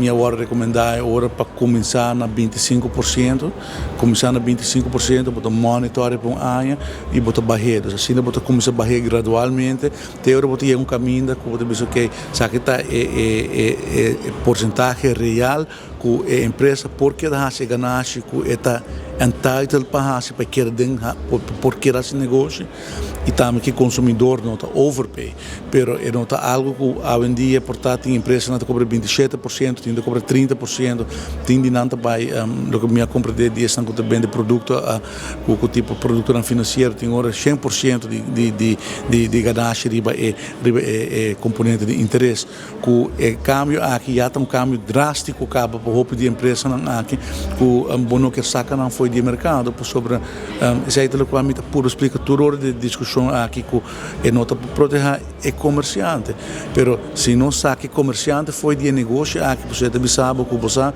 minha hora recomendar agora para começar na 25%, botar monitor para um ano e botar barreira. Assim, botar começar a barreira gradualmente, até agora botar um caminho que botar isso que sabe que é porcentagem real que a empresa porque dá se ganhar que está entitled para porque esse negócio e também que o consumidor não está overpay, pero é não está algo que hoje em dia portanto a empresa não cobra 27%, tem que cobrar 30%, tem de não vai do que minha compra de dia estão também de produto o tipo de produto financeiro tem agora 100% de ganância riba é componente de interesse que é cambio aqui já um cambio drástico acaba por roupa de empresa aqui que bono que saca não foi de mercado por sobre isso aí pelo qual me puro explica toda de discussão aqui que é nota para proteger é comerciante, pero se não sabe comerciante foi de negócio aqui você deve saber que você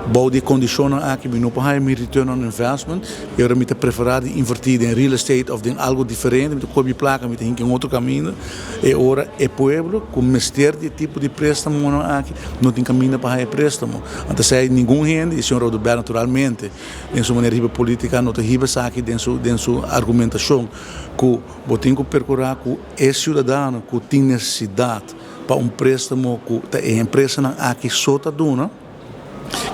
bouw die conditionen aqui não para me return on investment eu era muito preferado invertir em real estate ou em algo diferente met cobie placa met em outro caminho e ora é pueblo com mestre de tipo de préstamo aqui não tem caminho para préstamo então se nenhum rende e senhor Rodober naturalmente em sua maneira política não tem riba aqui dentro sua argumentação que botem que percorrer que é cidadão que tem necessidade para préstamo que a empresa aqui só está dando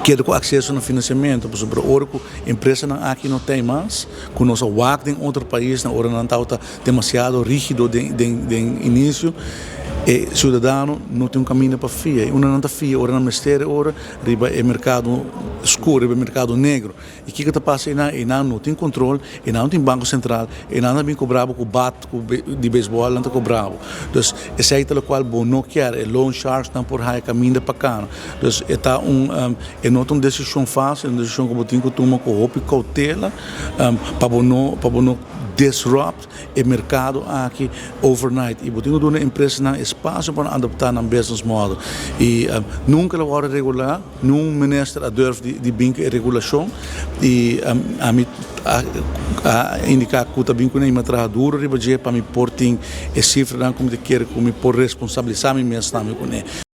que com acesso no financiamento, por exemplo, hoje a empresa aqui não tem mais, com nossa WAC em outro país, na hora não está demasiado rígido de início, e cidadão não tem caminho para FIA, não está FIA, ora na mistério, ora riba é mercado escuro, riba é mercado negro, e o que está passando aí, não tem controle, e não tem banco central, e não tem cobrado com o bat de beisebol, não está cobrado, então esse aí pelo qual não quer, é loan sharks não por aí caminho para cá, então está é não uma decisão fácil, uma decisão que eu tenho que tomar com roupa e cautela, para não disrupt o mercado aqui overnight. E botinho de uma empresa na espaço para adaptar na business model. E nunca ela vai regular, nenhum ministro a durf de binca e regulação. E a mim indicar que também com uma trabalhadora riba para me pôr tem a cifra como de quer como por responsabilizar me mesmo também com